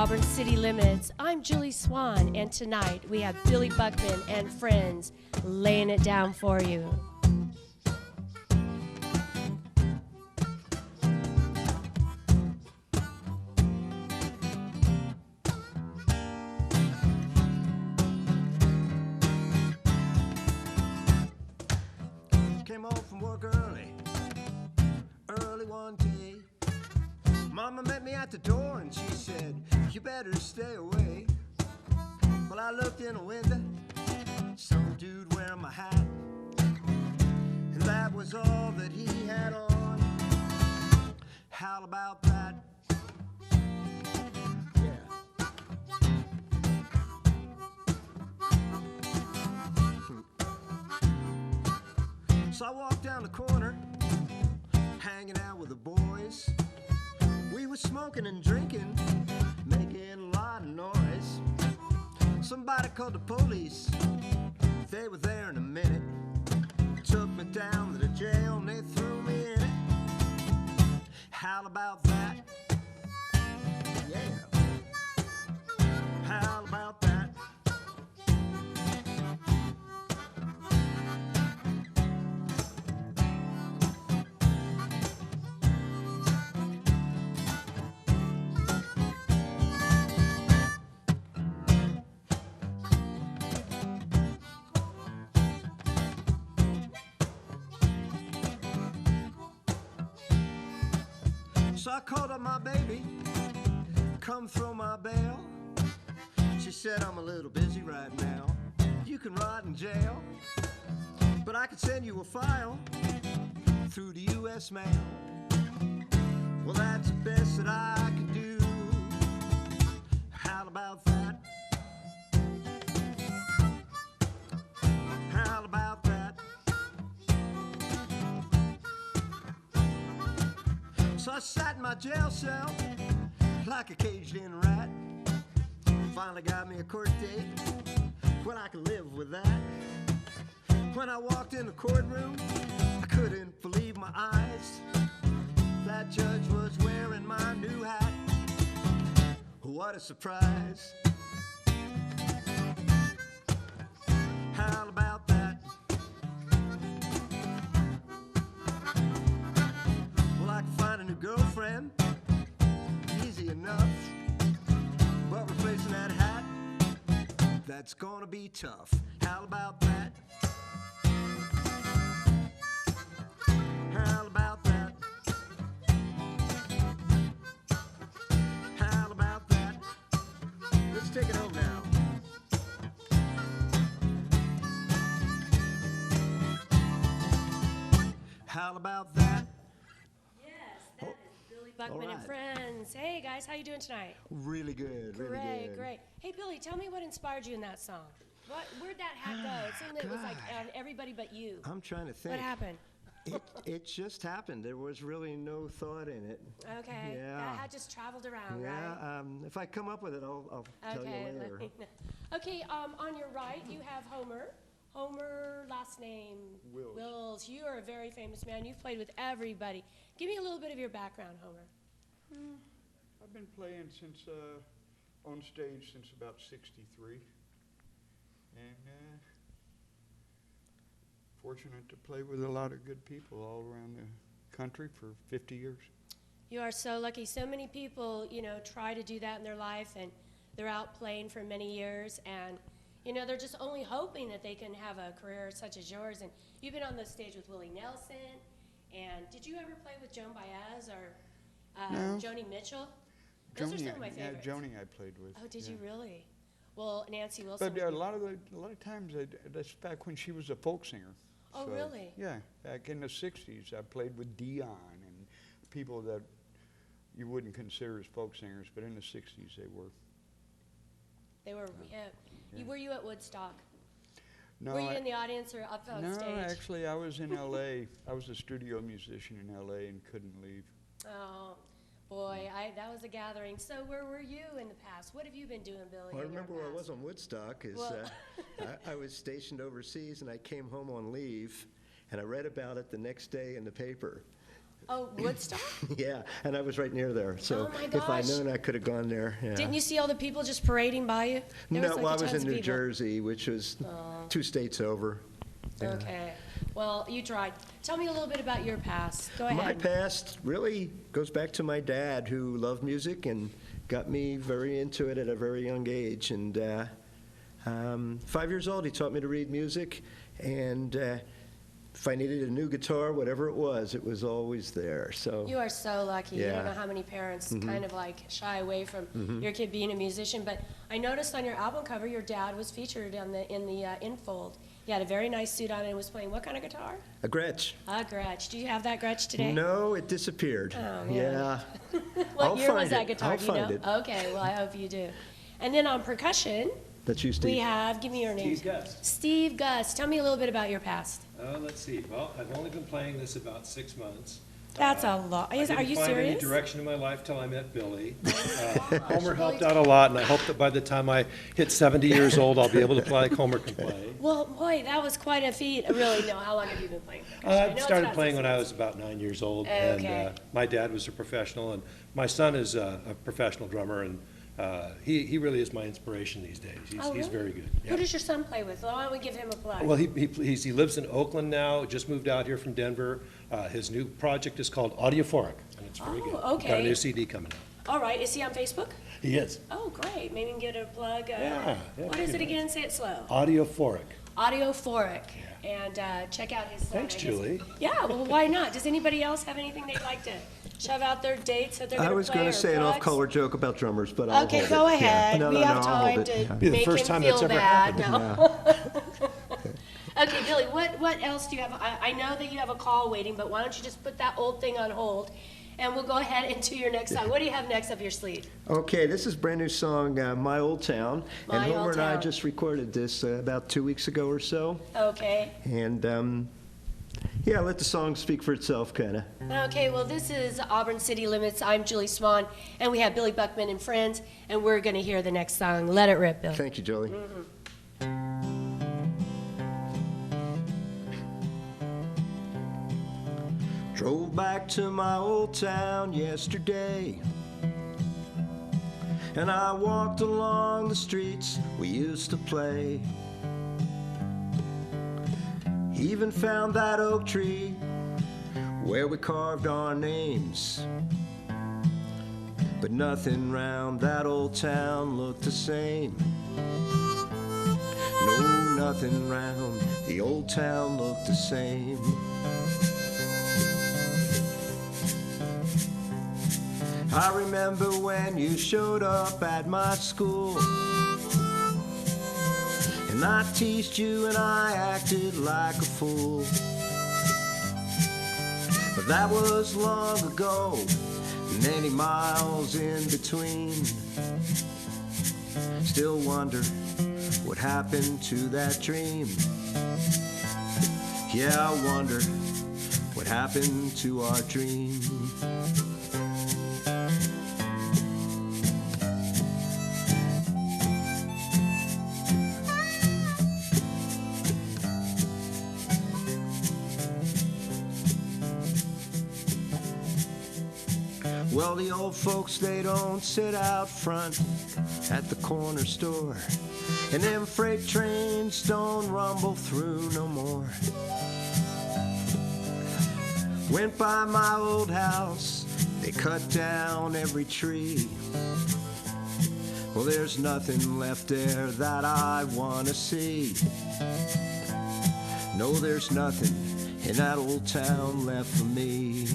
Auburn City Limits. I'm Julie Swan, and tonight we have Billy Buckman and friends laying it down for you. Came home from work early one day. Mama met me at the door and she said, "You better stay away." Well, I looked in the window, some dude wearing my hat, and that was all that he had on. How about that? Yeah. So I walked down the corner, hanging out with the boys. We were smoking and drinking, making a lot of noise. Somebody called the police, they were there in a minute. Took me down to the jail and they threw me in it. How about that? Yeah. How about that? So I called up my baby, come throw my bail. She said, "I'm a little busy right now. You can rot in jail, but I can send you a file through the U.S. mail." Well, that's the best that I could do. How about that? How about that? So I sat in my jail cell like a caged-in rat. Finally got me a court date. Well, I can live with that. When I walked in the courtroom, I couldn't believe my eyes. That judge was wearing my new hat. What a surprise. How about that? Well, I can find a new girlfriend, easy enough. But replacing that hat, that's gonna be tough. How about that? How about that? How about that? Let's take it home now. How about that? Yes, that is Billy Buckman and right. friends. Hey guys, how you doing tonight? Really good, really Great, good. great. Hey Billy, tell me what inspired you in that song. Where'd that hat go? It seemed that it was like on everybody but you. I'm trying to think. What happened? It just happened. There was really no thought in it. Okay, Yeah. that hat just traveled around, right? Yeah, if I come up with it, I'll tell you Okay, later. let me know. Okay, on your right you have Homer. Homer, last name Wills. Wills. You are a very famous man. You've played with everybody. Give me a little bit of your background, Homer. I've been playing since on stage since about '63, and fortunate to play with a lot of good people all around the country for 50 years. You are so lucky. So many people, try to do that in their life, and they're out playing for many years, and they're just only hoping that they can have a career such as yours. And you've been on the stage with Willie Nelson, and did you ever play with Joan Baez or No. Joni Mitchell? Those are some of my yeah, favorites. Joni I played with. Oh, did yeah. you really? Well, Nancy Wilson. But a lot of times, that's back when she was a folk singer. Oh, So, really? Yeah, back in the '60s, I played with Dion and people that you wouldn't consider as folk singers, but in the '60s they were. They were. Yeah. Were you at Woodstock? No, Were you in the audience or up on no, stage? actually, I was in L.A. I was a studio musician in L.A. and couldn't leave. Oh, boy, that was a gathering. So where were you in the past? What have you been doing, Billy? Well, I in your remember where I past? was on Woodstock. Well- I was stationed overseas, and I came home on leave, and I read about it the next day in the paper. Oh, Woodstock? Yeah, and I was right near there. So Oh my if I'd gosh. known, I could have gone there. Yeah. Didn't you see all the people just parading by you? There No, like well, I a was tons in of New people. Jersey, which was 2 states over. Yeah. Okay. Well, you tried. Tell me a little bit about your past. Go ahead. My past really goes back to my dad, who loved music and got me very into it at a very young age. And 5 years old, he taught me to read music, and if I needed a new guitar, whatever it was always there. So You are so lucky. You don't Yeah. know how many parents kind of like shy away from your kid being a musician. But I noticed on your album cover, your dad was featured in the infold. He had a very nice suit on and was playing what kind of guitar? a Gretsch. A Gretsch. Do you have that Gretsch today? No, it disappeared. Oh, man. Yeah. What I'll year was find that it. guitar? I'll Do you know? find it. Okay, well, I hope you do. And then on percussion, That's you, Steve. we have, give me your name. Steve Gust. Steve Gus. Tell me a little bit about your past. Let's see. Well, I've only been playing this about 6 months. That's a lot. I Are didn't you find any serious? direction in my life till I met Billy. Homer Billy helped out a lot, and I hope that by the time I hit 70 years old, I'll be able to play like Homer can play. Well, boy, that was quite a feat. Really, no. How long have you been playing percussion? I know I it's started not playing when I 6 was about 9 years old, Okay. and my dad was a professional, and my son is a professional drummer, and he really is my inspiration these days. Oh, He's really? very good. Who Yeah. does your son play with? Why don't we give him a plug? Well, he lives in Oakland now, just moved out here from Denver. His new project is called Audiophoric, and it's very Oh, good. Got a okay. new CD coming out. All right. Is he on Facebook? He is. Oh, great. Maybe we can get a plug. Yeah, What that'd is be it again? Say it slow. Audiophoric. Audiophoric. And check out his. Thanks, I guess- Julie. Yeah. Well, why not? Does anybody else have anything they'd like to shove out their dates that they're going I to play? was going or to say an plugs? off-color joke about drummers, but I'll Okay, hold go it. Yeah. ahead. No, We no, have no, I'll hold time it. to Yeah. Be the make first him time feel that's ever bad. happened. No. Okay, Billy, what else do you have? I know that you have a call waiting, but why don't you just put that old thing on hold, and we'll go ahead into your next song. What do you have next up your sleeve? Okay, this is a brand new song, My Old Town. My and Homer Old and I Town. just recorded this about 2 weeks ago or so. Okay. And yeah, let the song speak for itself, kind of. Okay, well, this is Auburn City Limits. I'm Julie Swan, and we have Billy Buckman and friends, and we're going to hear the next song. Let it rip, Bill. Thank you, Jolie. Drove back to my old town yesterday, and I walked along the streets we used to play. Even found that oak tree where we carved our names, but nothing round that old town looked the same. No, nothing round the old town looked the same. I remember when you showed up at my school, and I teased you and I acted like a fool. But that was long ago, many miles in between. Still wonder what happened to that dream. Yeah, I wonder what happened to our dream. Well, the old folks, they don't sit out front at the corner store, and them freight trains don't rumble through no more. Went by my old house, they cut down every tree. Well, there's nothing left there that I want to see. No, there's nothing in that old town left for me.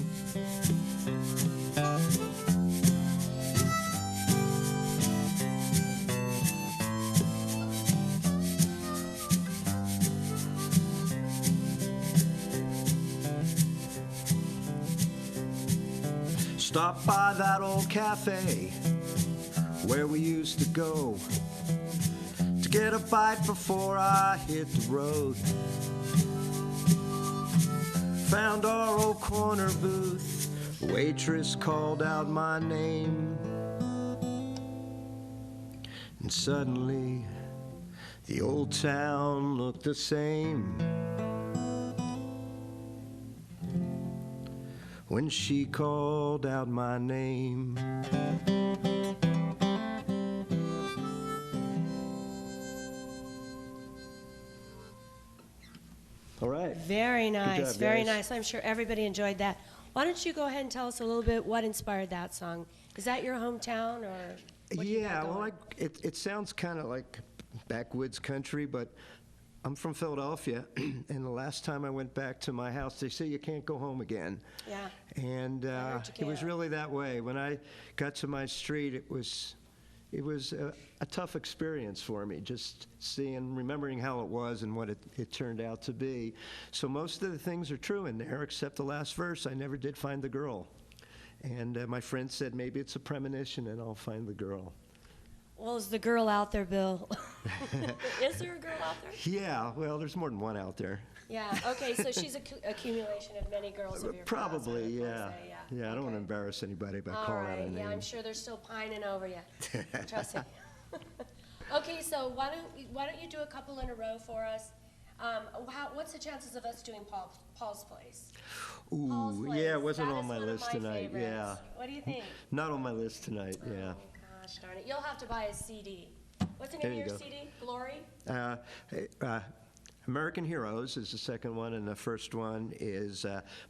Stop by that old cafe where we used to go to get a bite before I hit the road. Found our old corner booth, a waitress called out my name, and suddenly the old town looked the same. when she called out my name. All right. Very nice, job, very guys. nice. I'm sure everybody enjoyed that. Why don't you go ahead and tell us a little bit what inspired that song? Is that your hometown, or what do you got Yeah, well, going? it sounds kind of like backwoods country, but I'm from Philadelphia, and the last time I went back to my house, they say you can't go home again. Yeah. And I heard you it was can't. really that way. When I got to my street, it was a tough experience for me, just remembering how it was and what it turned out to be. So most of the things are true in there, except the last verse, I never did find the girl. And my friend said, maybe it's a premonition and I'll find the girl. Well, is the girl out there, Bill? Is there a girl out there? Yeah, well, there's more than one out there. Yeah, okay, so she's an accumulation of many girls of your class, I Probably, would yeah. say, Yeah, I don't want to Okay. embarrass anybody by All calling out a right, name. yeah, I'm sure they're still pining over you. Trust me. Okay, so why don't you do a couple in a row for us? What's the chances of us doing Paul's Place? Paul's Ooh, Place. yeah, it wasn't That on is my one of list my tonight, favorites. yeah. What do you think? Not on my list tonight, yeah. Oh, gosh darn it. You'll have to buy a CD. What's the There name of you your go. CD? Glory? American Heroes is the second one, and the first one is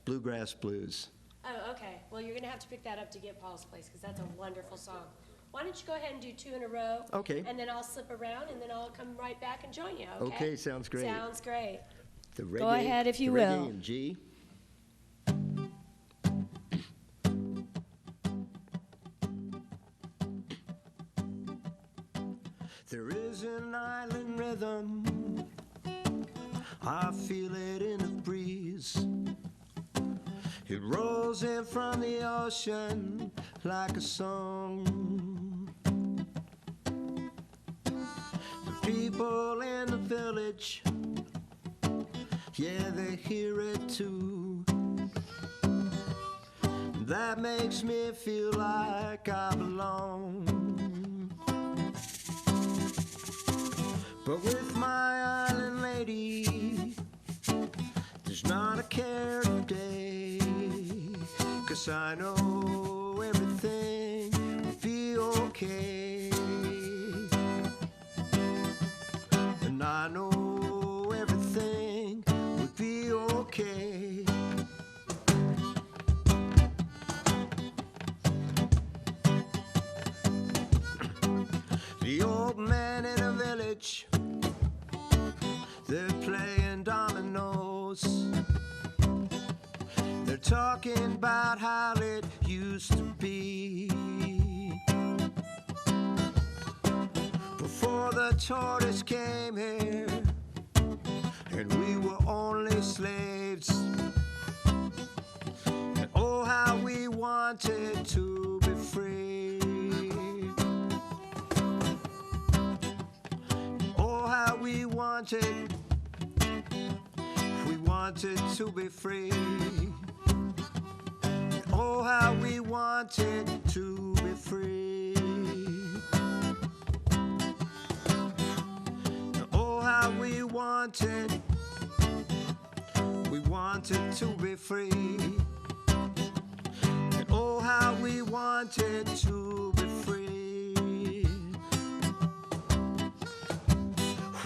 Bluegrass Blues. Oh, okay. Well, you're going to have to pick that up to get Paul's Place, because that's a wonderful song. Why don't you go ahead and do 2 in a row? Okay. And then I'll slip around, and then I'll come right back and join you, okay? Okay, sounds great. Sounds great. The Go ahead if you the will. Reggae in G. There is an island rhythm, I feel it in the breeze. It rolls in from the ocean like a song. The people in the village, yeah, they hear it too. That makes me feel like I belong. But with my island lady, there's not a care today. 'Cause I know everything will be okay. And I know everything will be okay. The old man in a village, they're playing dominoes. They're talking about how it used to be. Before the tortoise came here, and we were only slaves. And oh, how we wanted to be free. Oh, how we wanted to be free. Oh, how we wanted to be free. Oh, how we wanted to be free. Oh, how we wanted to be free.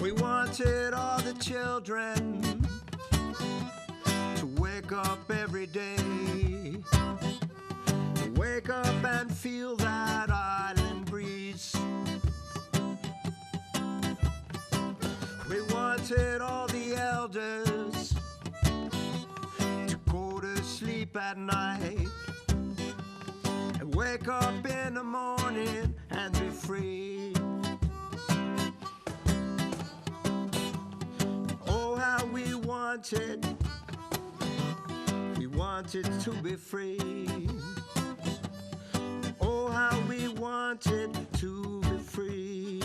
We wanted all the children to wake up every day, to wake up and feel that island breeze. We wanted all the elders to go to sleep at night and wake up in the morning and be free. Oh, how we wanted to be free. Oh, how we wanted to be free.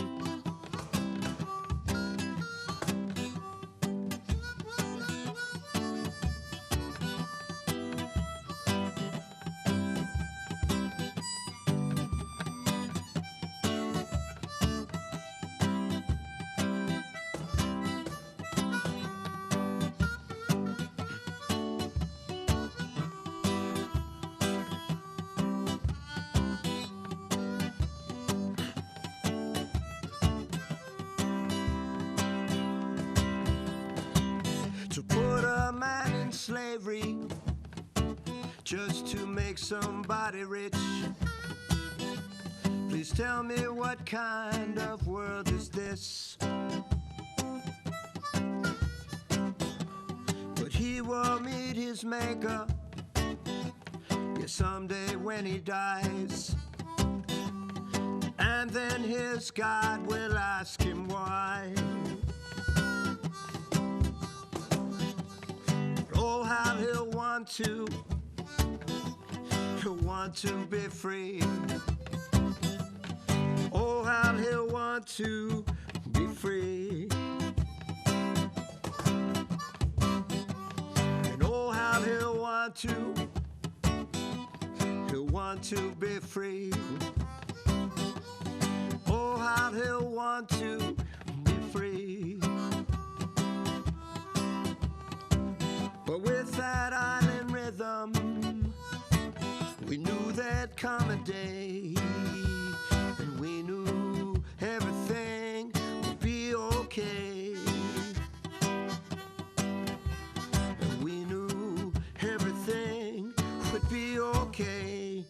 just to make somebody rich. Please tell me, what kind of world is this? But he will meet his maker, yeah, someday when he dies. And then his God will ask him why. Oh, how he'll want to be free. Oh, how he'll want to be free. And oh, how he'll want to be free. Oh, how he'll want to be free. But with that island rhythm, we knew there'd come a day, and we knew everything would be okay. And we knew everything would be okay.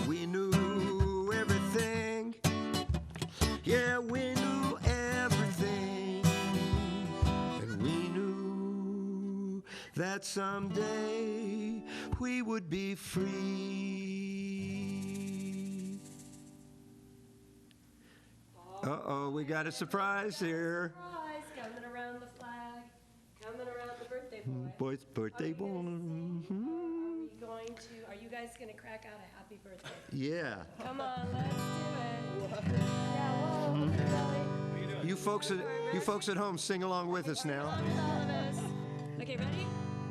We knew everything, yeah, we knew everything. And we knew that someday we would be free. Uh-oh, we got a surprise here. Surprise, coming around the flag, coming around the birthday boy. Boy's birthday boy. Are you guys gonna crack out a happy birthday? Yeah. Come on, let's do it. Yeah, whoa, look at Billy. You folks at home, sing along with us now. All of us. Okay, ready?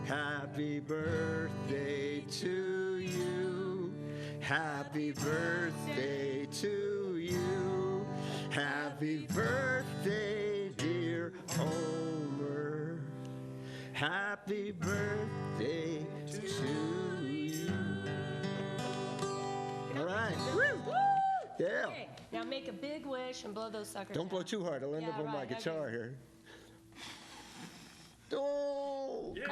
Happy birthday to you. Happy birthday to you. Happy birthday, dear Homer. Happy birthday to you. All right. Woo! Yeah. Okay, now make a big wish and blow those suckers Don't blow out. too hard. I'll end Yeah, up on my right, guitar okay. here. Oh! There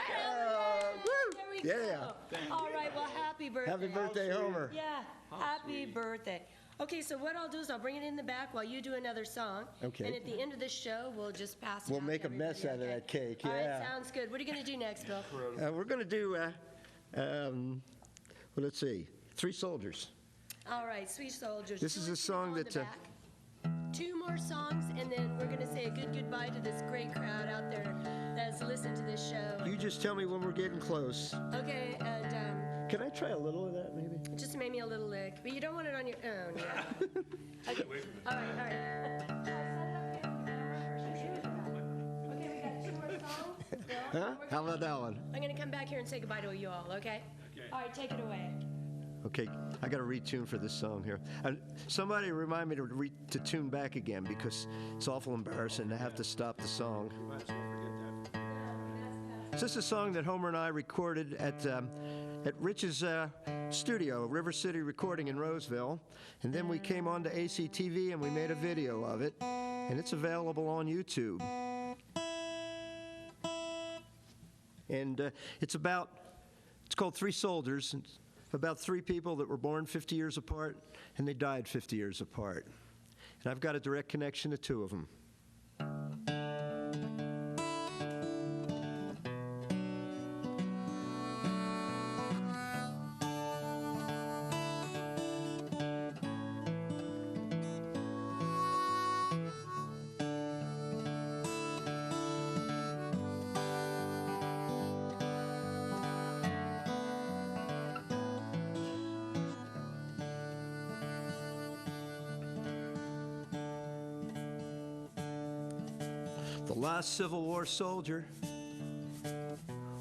Woo! we Yeah. go. All right, well, happy birthday. Happy birthday, Homer. Yeah, happy birthday. Okay, so what I'll do is I'll bring it in the back while you do another song. Okay. And at the end of the show, we'll just pass it We'll out make to a mess everybody, out of okay? that cake, All right, yeah. sounds good. What are you going to do next, Bill? We're going to do, well, let's see, Three Soldiers. All right, Sweet Soldiers. This is a Julie's song gonna go in that, the back. 2 more songs, and then we're going to say a good goodbye to this great crowd out there that's listened to this show. You just tell me when we're getting close. Okay, and Can I try a little of that, maybe? just maybe a little lick, but you don't want it on your own. Yeah. Okay. All right, all right. Okay, we got 2 more songs. Bill, Huh? we're How gonna- about that one? I'm going to come back here and say goodbye to you all, okay? All right, take it away. Okay, I got to retune for this song here. Somebody remind me to tune back again because it's awful embarrassing to have to stop the song. This is a song that Homer and I recorded at Rich's studio, River City Recording in Roseville, and then we came on to ACTV and we made a video of it, and it's available on YouTube. And it's called Three Soldiers. It's about 3 people that were born 50 years apart, and they died 50 years apart. And I've got a direct connection to 2 of them. The last Civil War soldier,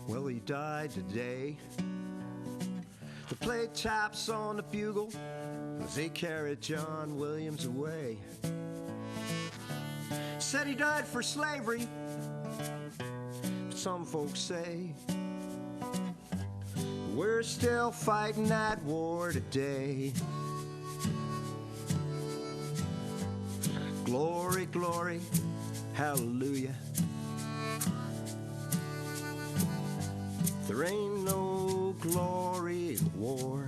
well, he died today. The plate taps on the bugle as they carried John Williams away. Said he died for slavery, but some folks say we're still fighting that war today. Glory, glory, hallelujah. There ain't no glory in war.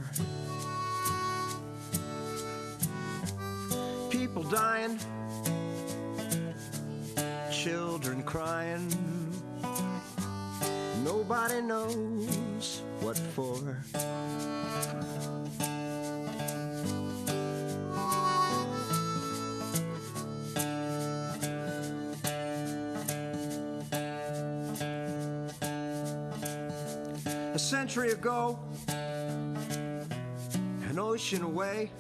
People dying, children crying, nobody knows what for. A century ago, an ocean away,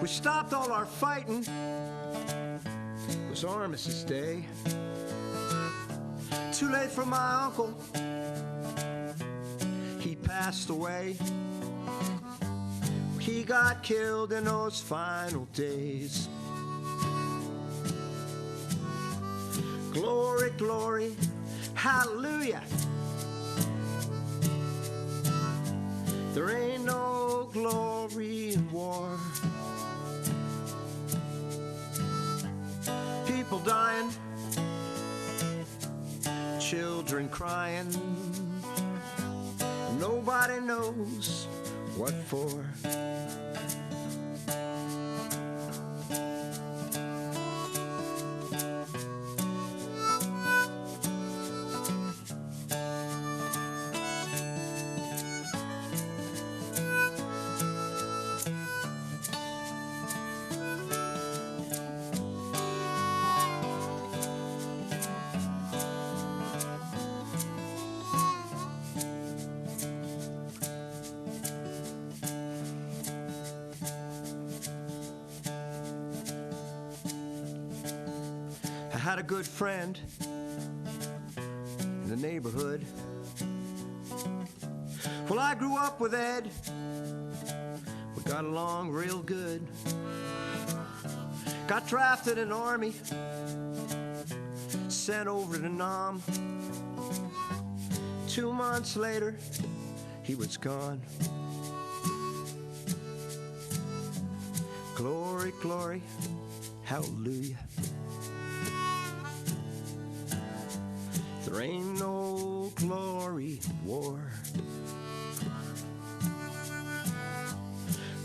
we stopped all our fighting. It was Armistice Day. Too late for my uncle, he passed away. He got killed in those final days. Glory, glory, hallelujah. There ain't no glory in war. People dying, children crying, nobody knows what for. I had a good friend in the neighborhood. Well, I grew up with Ed. We got along real good. Got drafted in the Army, sent over to Nam. 2 months later, he was gone. Glory, glory, hallelujah. There ain't no glory in war.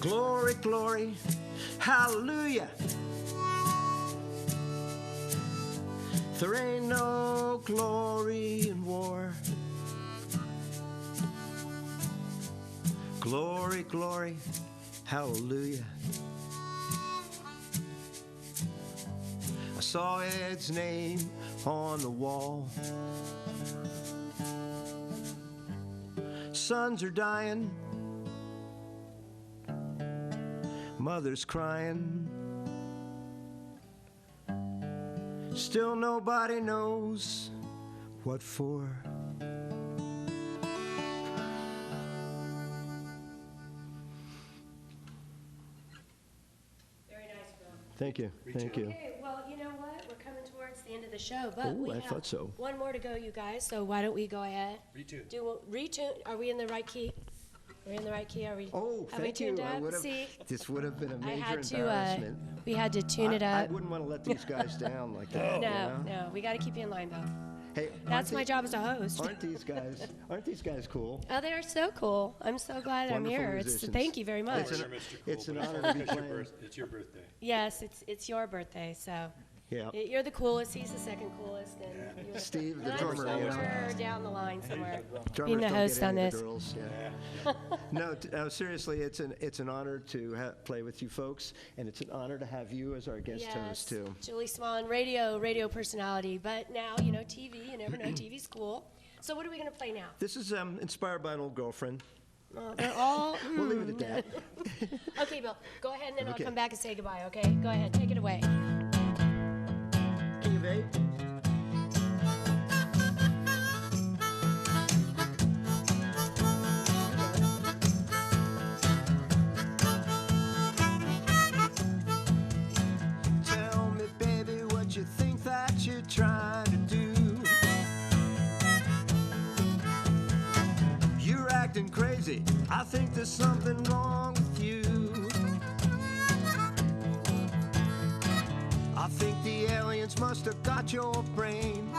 Glory, glory, hallelujah. There ain't no glory in war. Glory, glory, hallelujah. I saw Ed's name on the wall. Sons are dying, mothers crying. Still nobody knows what for. Very nice, Bill. Thank you. Thank you. Okay, well, you know what? We're coming towards the end of the show, but Oh, we I have thought so. one more to go, you guys. So why don't we go ahead? Retune. Retune. Are we in the right key? We're in the right key. Are we? Oh, have we thank tuned you. I up? would have. See, This would have been a I major had to. embarrassment. We had to tune it I up. wouldn't want to let these guys down like that. No, you know? no, we got to keep you in line, though. Hey, That's my job as a host. Aren't these guys? Aren't these guys cool? Oh, they are so cool. I'm so glad I'm Wonderful here. musicians. Thank you very much. It's an honor to be playing. It's your birthday. Yes, it's your birthday, so Yeah. you're the coolest. He's the second coolest, and you're Steve, the I'm drummer, you know. somewhere down the line somewhere. Drummers Being the don't host get on any of this. the girls, yeah. No, seriously, it's an honor to play with you folks, and it's an honor to have you as our guest host too. Julie Swan, radio personality, but now TV. You never know, TV's cool. So what are we gonna play now? This is inspired by an old girlfriend. They're all. We'll leave it at that. Okay, Bill. Go ahead, and then Okay. I'll come back and say goodbye. Okay, go ahead, take it away. King of Eight. Tell me, baby, what you think that you're trying to do. You're acting crazy. I think there's something wrong with you. I think the aliens must have got your brain.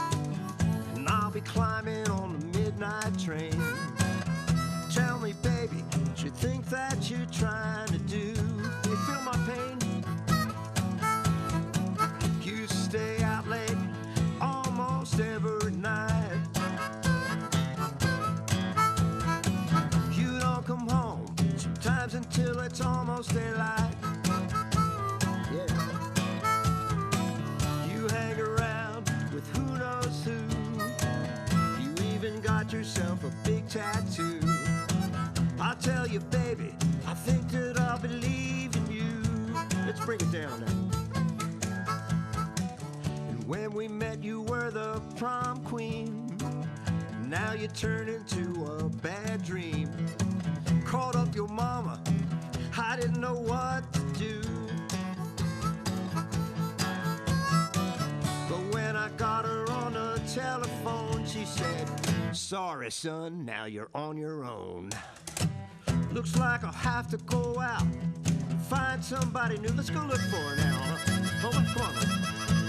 And I'll be climbing on the midnight you're trying to do. You feel my pain? You stay out late almost every night. You don't come home sometimes until it's almost daylight. Yeah. You hang around with who knows who. You even got yourself a big tattoo. I'll tell you, baby, I think that I'll believe in you. Let's bring it down now. And when we met, you were the prom queen. Now you turn into a bad dream. Called up your mama, I didn't know what to do. But when I got her on the telephone, she said, sorry, son, now you're on your own. Looks like I'll have to go out and find somebody new. Let's go look for her now. Hold on, come on.